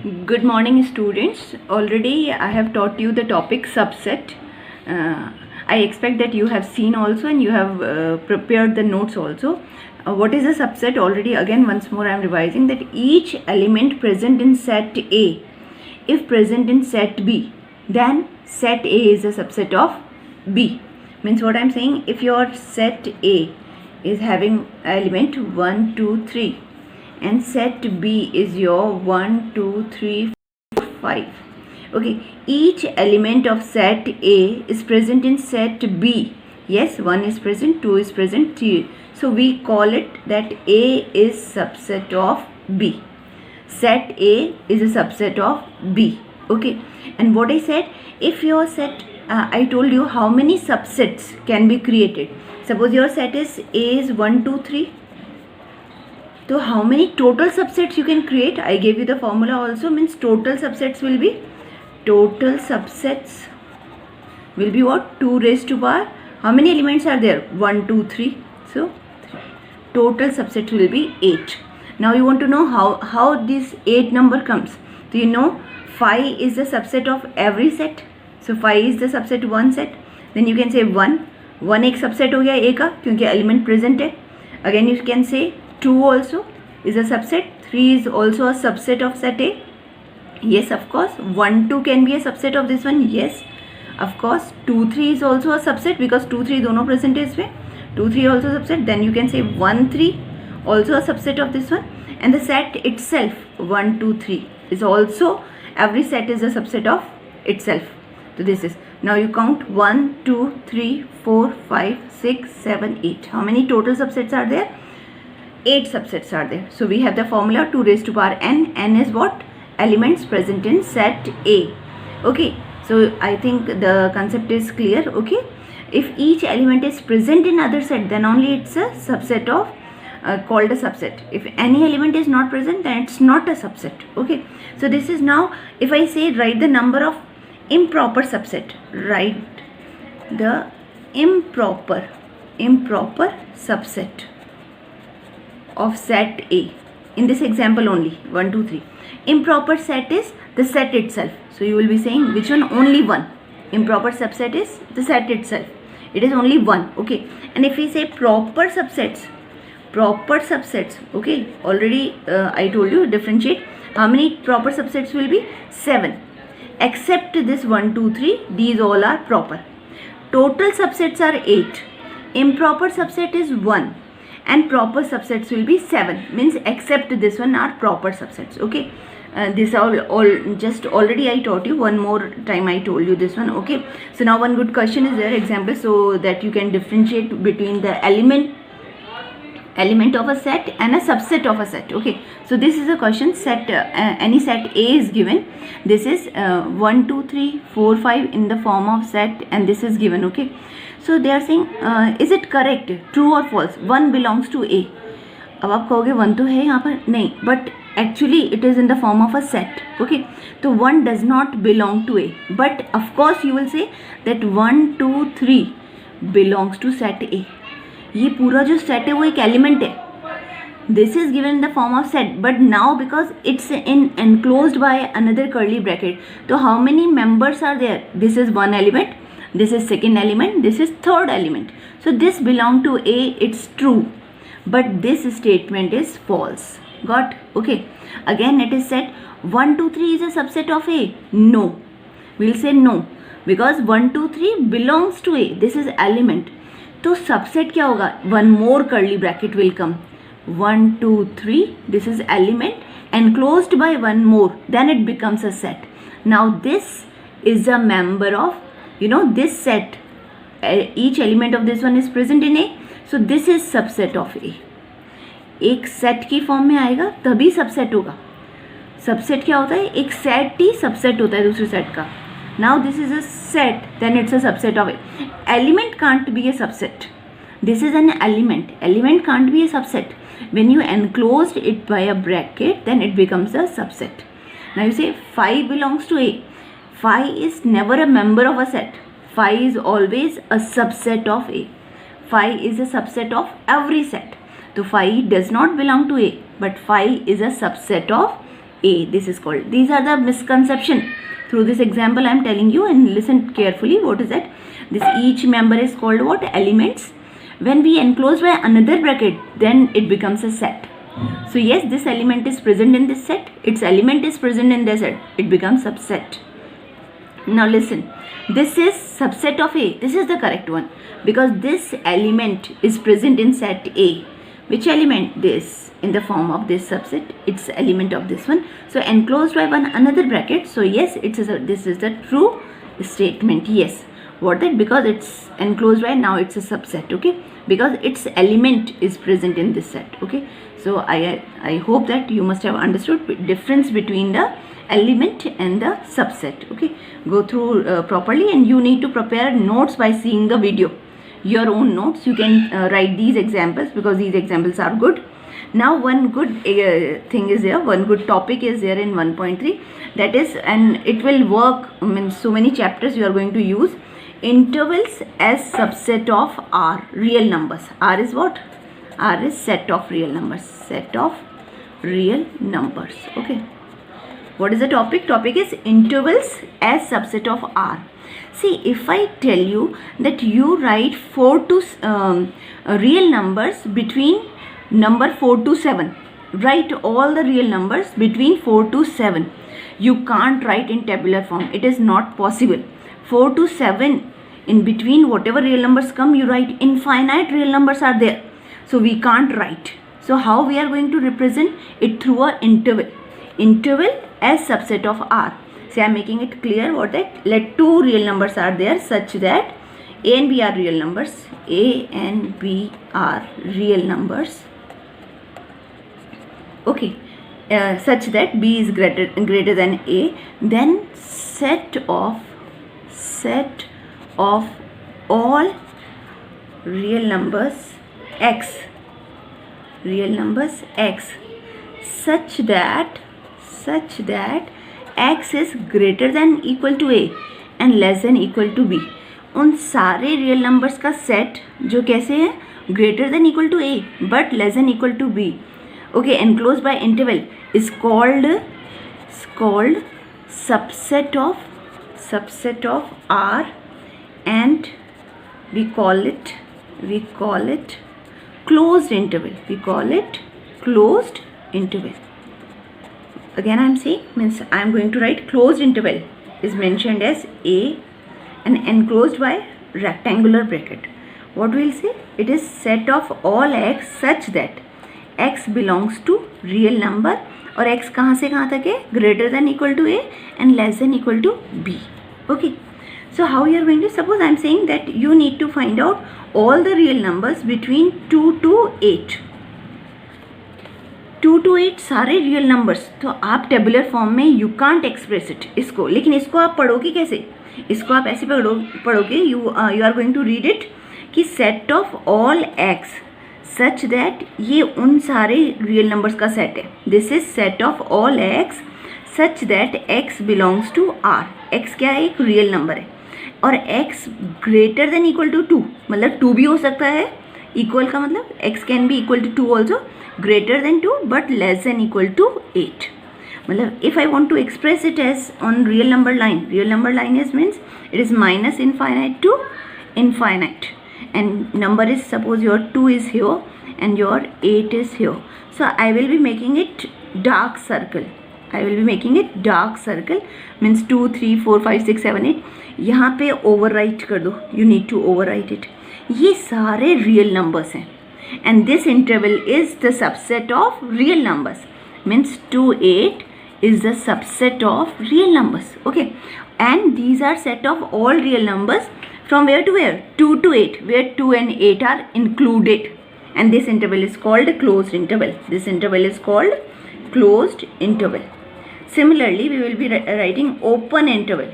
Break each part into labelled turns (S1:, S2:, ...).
S1: Good morning, students. Already I have taught you the topic subset. I expect that you have seen also and you have prepared the notes also. What is a subset? Already again once more I am revising that each element present in set A, if present in set B, then set A is a subset of B. Means what I am saying, if your set A is having element 1, 2, 3 and set B is your 1, 2, 3, 5. Okay, each element of set A is present in set B. Yes, 1 is present, 2 is present, 3. So we call it that A is subset of B. Set A is a subset of B. Okay, and what I said, if your set, I told you how many subsets can be created. Suppose your set is A is 1, 2, 3. So how many total subsets you can create? I gave you the formula also. Means total subsets will be what? 2 raised to power. How many elements are there? 1, 2, 3. So total subsets will be 8. Now you want to know how this 8 number comes. So you know 5 is the subset of every set. So 5 is the subset one set. Then you can say 1. 1 एक subset हो गया A का क्योंकि element present है. Again you can say 2 also is a subset. 3 is also a subset of set A. Yes, of course. 1, 2 can be a subset of this one. Yes, of course. 2, 3 is also a subset because 2, 3 दोनों present है इसमें. 2, 3 also subset. Then you can say 1, 3 also a subset of this one. And the set itself 1, 2, 3 is also, every set is a subset of itself. So this is, now you count 1, 2, 3, 4, 5, 6, 7, 8. How many total subsets are there? 8 subsets are there. So we have the formula 2 raised to power n. N is what? Elements present in set A. Okay, so I think the concept is clear. Okay, if each element is present in other set, then only it's a subset of called a subset. If any element is not present, then it's not a subset. Okay, so this is now, if I say write the number of improper subset, write the improper subset of set A. In this example only 1, 2, 3. Improper set is the set itself. So you will be saying which one? Only one. Improper subset is the set itself. It is only one. Okay. And if we say proper subsets, okay, already I told you differentiate. How many proper subsets will be? 7. Except this 1, 2, 3, these all are proper. Total subsets are 8. Improper subset is 1. And proper subsets will be 7. Means except this one are proper subsets. Okay. This all just already I taught you. One more time I told you this one. Okay. So now one good question is there, example, so that you can differentiate between the element of a set and a subset of a set. Okay, so this is a question. Set any set A is given. This is 1, 2, 3, 4, 5 in the form of set, and this is given. Okay, so they are saying is it correct, true or false? 1 belongs to A. अब आप कहोगे 1 तो है यहाँ पर, नहीं, but actually it is in the form of a set. Okay, तो 1 does not belong to A, but of course you will say that 1, 2, 3 belongs to set A. ये पूरा जो सेट है वो एक एलिमेंट है. This is given in the form of set, but now because it's in enclosed by another curly bracket. तो how many members are there? This is one element, this is second element, this is third element. So this belong to A, it's true, but this statement is false. Got? Okay, again it is set 1, 2, 3 is a subset of A. No, we'll say no, because 1, 2, 3 belongs to A. This is element. तो subset क्या होगा? One more curly bracket will come. 1, 2, 3, this is element enclosed by one more, then it becomes a set. Now this is a member of, you know, this set. Each element of this one is present in A, so this is subset of A. एक set की form में आएगा तभी subset होगा. Subset क्या होता है? एक सेट ही सबसेट होता है दूसरे सेट का. Now this is a set, then it's a subset of it. Element can't be a subset. This is an element. Element can't be a subset. When you enclosed it by a bracket, then it becomes a subset. Now you say 5 belongs to A. 5 is never a member of a set. 5 is always a subset of A. 5 is a subset of every set. So 5 does not belong to A, but 5 is a subset of A. This is called. These are the misconception. Through this example I am telling you, and listen carefully. What is that? This each member is called what? Elements. When we enclose by another bracket, then it becomes a set. So yes, this element is present in this set. Its element is present in this set. It becomes subset. Now listen. This is subset of A. This is the correct one, because this element is present in set A. Which element? This, in the form of this subset. It's element of this one. So enclosed by one another bracket. So yes, this is the true statement. Yes. What that? Because it's enclosed by, now it's a subset. Okay, because its element is present in this set. Okay, so I hope that you must have understood difference between the element and the subset. Okay, go through properly, and you need to prepare notes by seeing the video, your own notes. You can write these examples, because these examples are good. Now one good thing is there, one good topic is there in 1.3, that is, and it will work, I mean, so many chapters you are going to use intervals as subset of R, real numbers. R is what? R is set of real numbers, set of real numbers. Okay, what is the topic? Topic is intervals as subset of R. See, if I tell you that you write 4 to real numbers between number 4 to 7, write all the real numbers between 4 to 7. You can't write in tabular form. It is not possible. 4 to 7, in between whatever real numbers come, you write infinite real numbers are there. So we can't write. So how we are going to represent it? Through a interval. Interval as subset of R. See, I am making it clear what that. Let two real numbers are there such that A and B are real numbers. A and B are real numbers. Okay, such that B is greater than A. Then set of all real numbers X. Real numbers X. Such that X is greater than equal to A and less than equal to B. उन सारे real numbers का set जो कैसे है? Greater than equal to A but less than equal to B. Okay, enclosed by interval is called subset of R, and we call it closed interval. We call it closed interval. Again I am saying, means I am going to write closed interval is mentioned as A and enclosed by rectangular bracket. What we will say? It is set of all X such that X belongs to real number, और X कहाँ से कहाँ तक है? Greater than equal to A and less than equal to B. Okay, so how you are going to, suppose I am saying that you need to find out all the real numbers between 2 to 8. 2 to 8 सारे real numbers. तो आप tabular form में you can't express it इसको, लेकिन इसको आप पढ़ोगे कैसे? इसको आप ऐसे पढ़ोगे, you are going to read it कि set of all X such that ये उन सारे रियल नंबर्स का सेट है. This is set of all X such that X belongs to R. X क्या है? एक रियल नंबर है, और X greater than equal to 2, मतलब 2 भी हो सकता है. इक्वल का मतलब X can be equal to 2 also, greater than 2 but less than equal to 8. मतलब if I want to express it as on real number line is means it is minus infinite to infinite. And number is, suppose your 2 is here and your 8 is here. So I will be making it dark circle. Means 2, 3, 4, 5, 6, 7, 8. यहाँ पे overwrite कर दो. You need to overwrite it. ये सारे real numbers हैं. And this interval is the subset of real numbers. Means 2, 8 is the subset of real numbers. Okay. And these are set of all real numbers. From where to where? 2 to 8, where 2 and 8 are included. And this interval is called closed interval. This interval is called closed interval. Similarly, we will be writing open interval.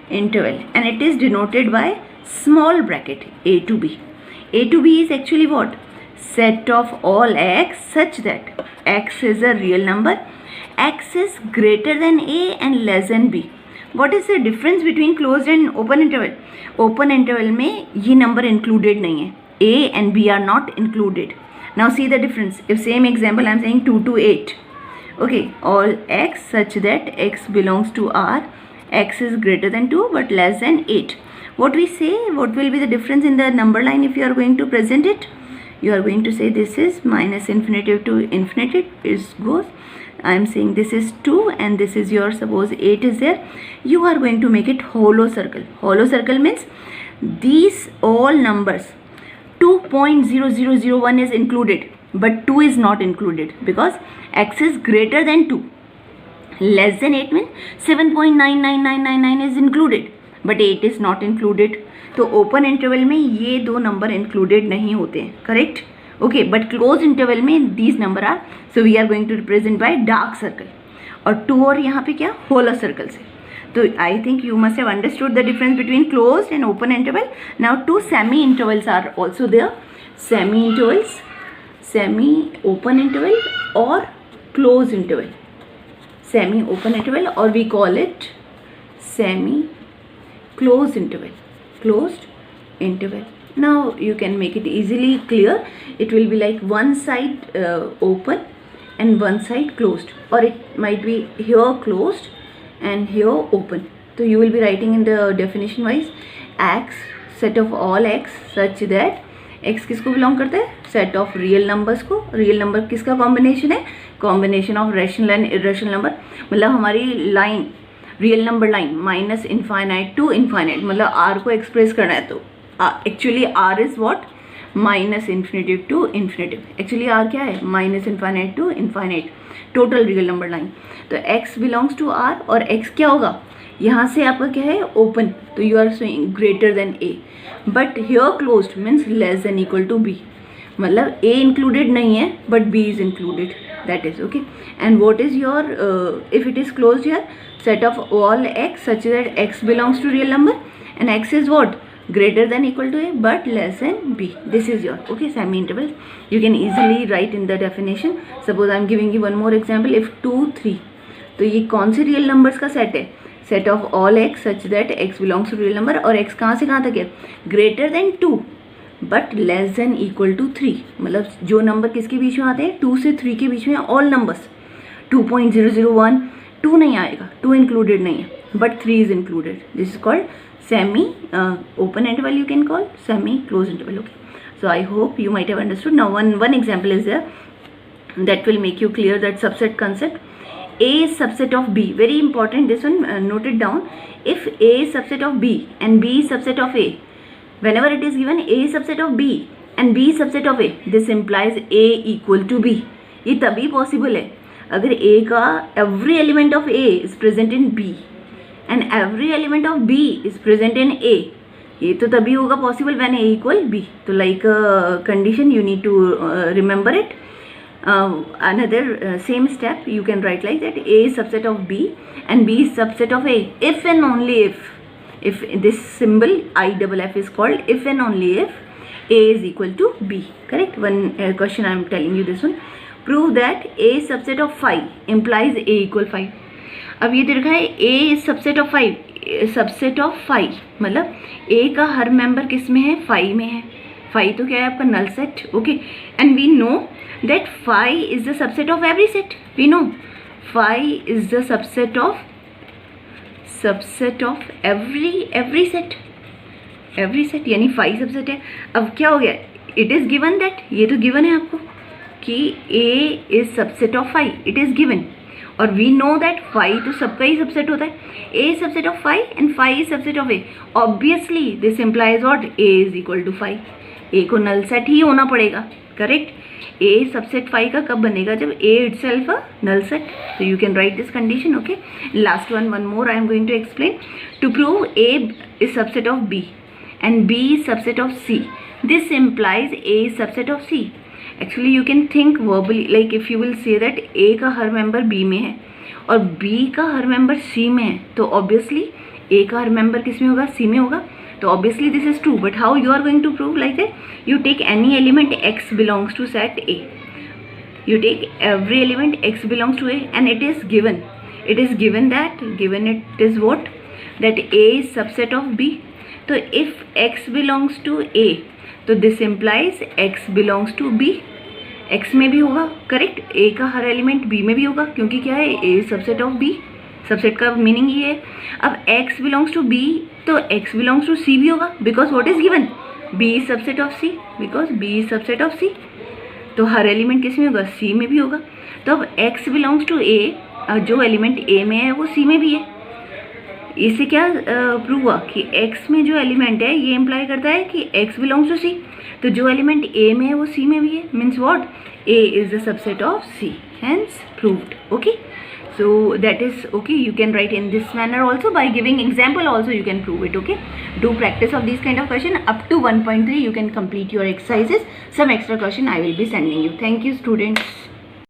S1: And it is denoted by small bracket A to B. A to B is actually what? Set of all X such that X is a real number. X is greater than A and less than B. What is the difference between closed and open interval? Open interval में ये number included नहीं है. A and B are not included. Now see the difference. If same example I am saying 2 to 8, Okay, all x such that x belongs to R, x is greater than 2 but less than 8. What we say, what will be the difference in the number line if you are going to present it? You are going to say this is minus infinity to infinity, it goes. I am saying this is 2 and this is your, suppose 8 is there. You are going to make it hollow circle. Hollow circle means these all numbers 2.0001 is included but 2 is not included because x is greater than 2. Less than 8 means 7.99999 is included but 8 is not included. तो open interval में ये दो number included नहीं होते हैं, correct. Okay, but close interval में these number are, so we are going to represent by dark circle. और 2 और यहाँ पे क्या, होलर सर्कल से. तो I think you must have understood the difference between close and open interval. Now 2 semi intervals are also there. Semi intervals, semi open interval और close interval. Semi open interval और we call it semi closed interval. Closed interval. Now you can make it easily clear. It will be like one side open and one side closed, or it might be here closed and here open. So you will be writing in the definition wise, x set of all x such that x किसको belong करता है, set of real numbers को. Real number किसका combination है, combination of rational and irrational number. मतलब हमारी line, real number line minus infinite to infinite, मतलब R को एक्सप्रेस करना है तो actually R is what, minus infinitive to infinitive. Actually R क्या है, minus infinite to infinite, total real number line. तो x बिलोंग्स टू आर और x क्या होगा, यहाँ से आपका क्या है, ओपन. तो you are saying greater than a, but here closed means less than equal to b. मतलब a इंक्लूडेड नहीं है but b is included, that is okay. And what is your, if it is closed here, set of all x such that x belongs to real number and x is what, greater than equal to a but less than b. This is your okay semi interval. You can easily write in the definition. Suppose I am giving you one more example. If 2 3, तो ये कौन से real numbers का set है, set of all x such that x belongs to real number. और x कहाँ से कहाँ तक है, greater than 2 but less than equal to 3. मतलब जो नंबर किसके बीच में आते हैं, 2 से 3 के बीच में ऑल नंबर्स. 2.001 2 नहीं आएगा, 2 इंक्लूडेड नहीं है but 3 is included. This is called semi open interval, you can call semi close interval. Okay, so I hope you might have understood. Now one example is there that will make you clear that subset concept. A is subset of B. Very important, this one, note it down. If A is subset of B and B is subset of A, whenever it is given A is subset of B and B is subset of A, this implies A equal to B. ये तभी possible है अगर A का every element of A is present in B and every element of B is present in A. ये तो तभी होगा possible when A equal B. तो like condition you need to remember it. Another same step you can write like that. A is subset of B and B is subset of A if and only if this symbol IFF is called if and only if A is equal to B. Correct. One question I am telling you this one. Prove that A is subset of 5 implies A equal 5. अब ये दे रखा है A is subset of 5, subset of 5 मतलब A का हर member किस में है, 5 में है. 5 तो क्या है आपका null set. Okay, and we know that 5 is the subset of every set. We know 5 is the subset of every set, यानी 5 सबसेट है. अब क्या हो गया, इट इज गिवन दैट, ये तो गिवन है आपको कि A is subset of 5, it is given. और वी नो दैट 5 तो सबका ही सबसेट होता है. A is subset of 5 and 5 is subset of A. Obviously this implies what, A is equal to 5. A को नल सेट ही होना पड़ेगा, correct. A subset 5 का कब बनेगा, जब A itself a null set. So you can write this condition. Okay, last one more I am going to explain. To prove A is subset of B and B is subset of C, this implies A is subset of C. Actually you can think verbally, like if you will say that A का हर member B में है और B का हर member C में है, तो obviously A का हर member किस में होगा, C में होगा. तो obviously this is true, but how you are going to prove like that? You take any element X belongs to set A. You take every element X belongs to A and it is given. It is given that, given it is what? That A is subset of B. So if X belongs to A, so this implies X belongs to B. X में भी होगा, correct. ए का हर element B में भी होगा, क्योंकि क्या है, ए सबसेट ऑफ बी, सबसेट का मीनिंग ये है। अब x बिलोंग्स टू बी, तो x बिलोंग्स टू सी भी होगा, because what is given, b is subset of c, because b is subset of c। तो हर एलिमेंट किस में होगा, c में भी होगा। तो अब x बिलोंग्स टू a, जो एलिमेंट a में है वो c में भी है। इससे क्या प्रूव हुआ कि x में जो एलिमेंट है ये इम्प्लाई करता है कि x बिलोंग्स टू c, तो जो एलिमेंट a में है वो c में भी है, means what, a is the subset of c, hence proved. Okay, so that is okay. You can write in this manner also, by giving example also you can prove it. Okay, do practice of these kind of question up to 1.3. You can complete your exercises. Some extra question I will be sending you. Thank you, students.